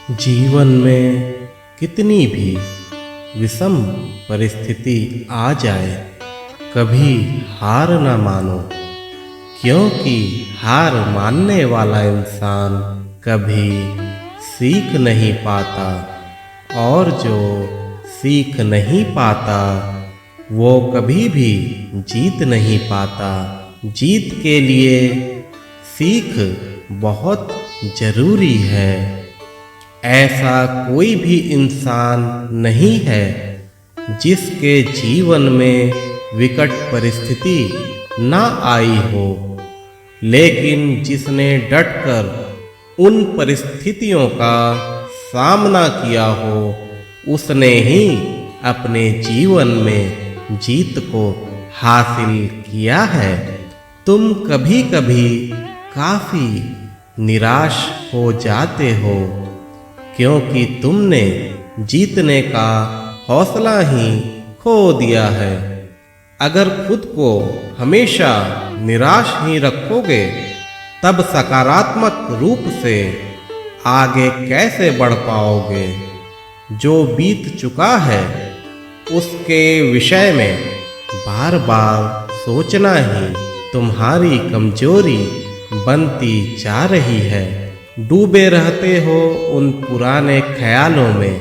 जीवन में कितनी भी विषम परिस्थिति आ जाए, कभी हार न मानो, क्योंकि हार मानने वाला इंसान कभी सीख नहीं पाता, और जो सीख नहीं पाता वो कभी भी जीत नहीं पाता। जीत के लिए सीख बहुत ज़रूरी है। ऐसा कोई भी इंसान नहीं है जिसके जीवन में विकट परिस्थिति ना आई हो, लेकिन जिसने डटकर उन परिस्थितियों का सामना किया हो, उसने ही अपने जीवन में जीत को हासिल किया है। तुम कभी कभी काफ़ी निराश हो जाते हो, क्योंकि तुमने जीतने का हौसला ही खो दिया है। अगर खुद को हमेशा निराश ही रखोगे, तब सकारात्मक रूप से आगे कैसे बढ़ पाओगे? जो बीत चुका है उसके विषय में बार बार सोचना ही तुम्हारी कमजोरी बनती जा रही है। डूबे रहते हो उन पुराने ख्यालों में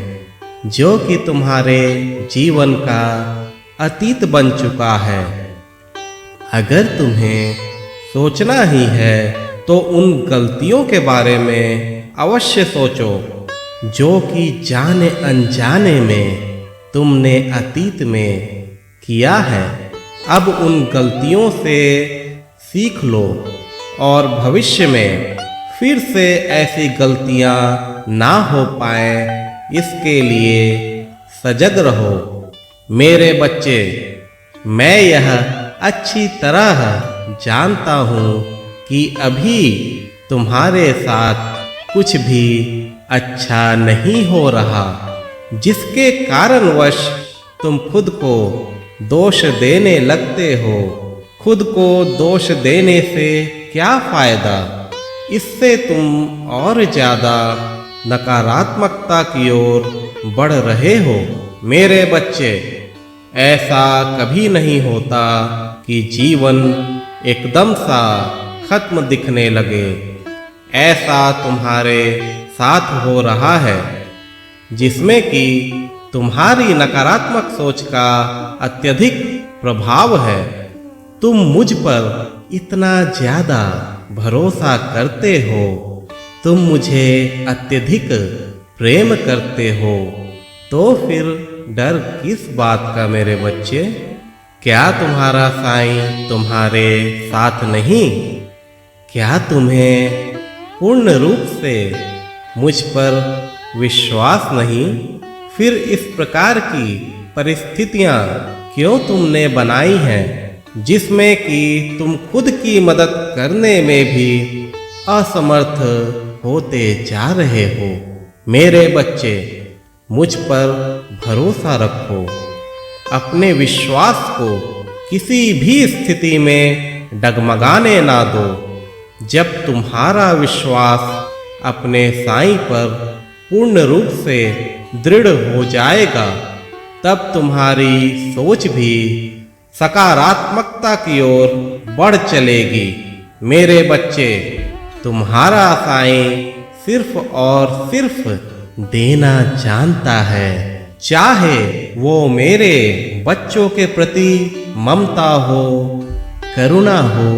जो कि तुम्हारे जीवन का अतीत बन चुका है। अगर तुम्हें सोचना ही है तो उन गलतियों के बारे में अवश्य सोचो जो कि जाने अनजाने में तुमने अतीत में किया है। अब उन गलतियों से सीख लो और भविष्य में फिर से ऐसी गलतियां ना हो पाए, इसके लिए सजग रहो। मेरे बच्चे, मैं यह अच्छी तरह जानता हूँ कि अभी तुम्हारे साथ कुछ भी अच्छा नहीं हो रहा, जिसके कारणवश तुम खुद को दोष देने लगते हो। खुद को दोष देने से क्या फायदा? इससे तुम और ज़्यादा नकारात्मकता की ओर बढ़ रहे हो। मेरे बच्चे, ऐसा कभी नहीं होता कि जीवन एकदम सा खत्म दिखने लगे। ऐसा तुम्हारे साथ हो रहा है, जिसमें कि तुम्हारी नकारात्मक सोच का अत्यधिक प्रभाव है। तुम मुझ पर इतना ज़्यादा भरोसा करते हो, तुम मुझे अत्यधिक प्रेम करते हो, तो फिर डर किस बात का मेरे बच्चे? क्या तुम्हारा साईं तुम्हारे साथ नहीं? क्या तुम्हें पूर्ण रूप से मुझ पर विश्वास नहीं? फिर इस प्रकार की परिस्थितियां क्यों तुमने बनाई हैं, जिसमें कि तुम खुद की मदद करने में भी असमर्थ होते जा रहे हो? मेरे बच्चे, मुझ पर भरोसा रखो। अपने विश्वास को किसी भी स्थिति में डगमगाने ना दो। जब तुम्हारा विश्वास अपने साईं पर पूर्ण रूप से दृढ़ हो जाएगा, तब तुम्हारी सोच भी सकारात्मकता की ओर बढ़ चलेगी। मेरे बच्चे, तुम्हारा साईं सिर्फ और सिर्फ देना जानता है। चाहे वो मेरे बच्चों के प्रति ममता हो, करुणा हो,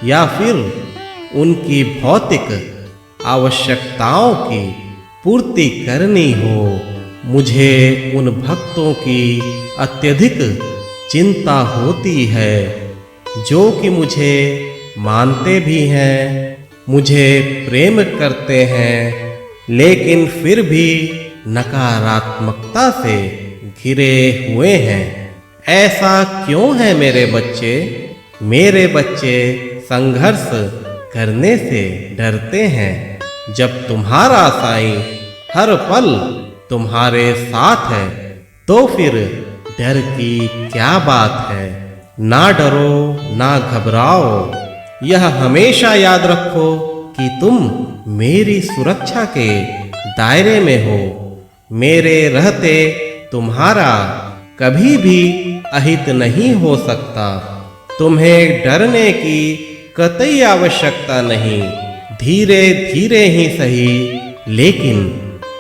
या फिर उनकी भौतिक आवश्यकताओं की पूर्ति करनी हो। मुझे उन भक्तों की अत्यधिक चिंता होती है जो कि मुझे मानते भी हैं, मुझे प्रेम करते हैं, लेकिन फिर भी नकारात्मकता से घिरे हुए हैं। ऐसा क्यों है मेरे बच्चे? मेरे बच्चे संघर्ष करने से डरते हैं। जब तुम्हारा साईं हर पल तुम्हारे साथ है, तो फिर डर की क्या बात है? ना डरो, ना घबराओ। यह हमेशा याद रखो कि तुम मेरी सुरक्षा के दायरे में हो। मेरे रहते तुम्हारा कभी भी अहित नहीं हो सकता। तुम्हें डरने की कतई आवश्यकता नहीं। धीरे धीरे ही सही, लेकिन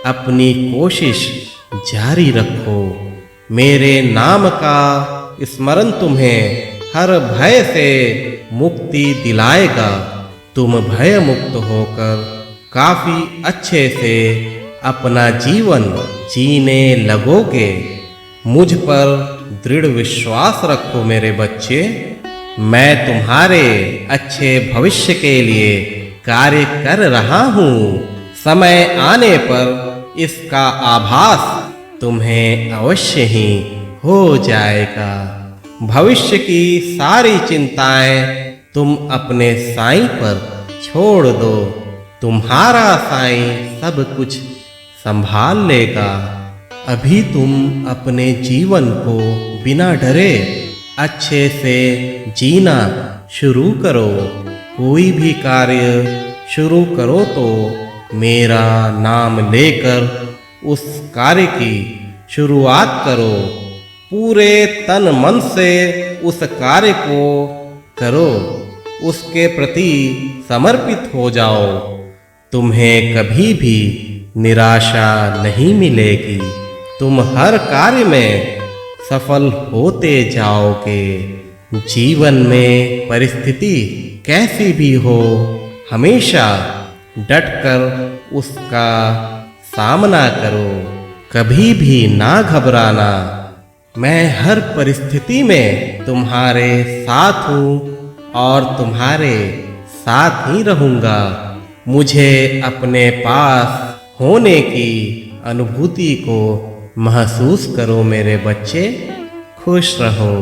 अपनी कोशिश जारी रखो। मेरे नाम का स्मरण तुम्हें हर भय से मुक्ति दिलाएगा। तुम भय मुक्त होकर काफी अच्छे से अपना जीवन जीने लगोगे। मुझ पर दृढ़ विश्वास रखो मेरे बच्चे। मैं तुम्हारे अच्छे भविष्य के लिए कार्य कर रहा हूँ। समय आने पर इसका आभास तुम्हें अवश्य ही हो जाएगा। भविष्य की सारी चिंताएं तुम अपने साईं पर छोड़ दो। तुम्हारा साईं सब कुछ संभाल लेगा। अभी तुम अपने जीवन को बिना डरे अच्छे से जीना शुरू करो। कोई भी कार्य शुरू करो तो मेरा नाम लेकर उस कार्य की शुरुआत करो। पूरे तन मन से उस कार्य को करो। उसके प्रति समर्पित हो जाओ। तुम्हें कभी भी निराशा नहीं मिलेगी। तुम हर कार्य में सफल होते जाओगे। जीवन में परिस्थिति कैसी भी हो, हमेशा डटकर उसका सामना करो। कभी भी ना घबराना। मैं हर परिस्थिति में तुम्हारे साथ हूँ और तुम्हारे साथ ही रहूँगा। मुझे अपने पास होने की अनुभूति को महसूस करो मेरे बच्चे। खुश रहो।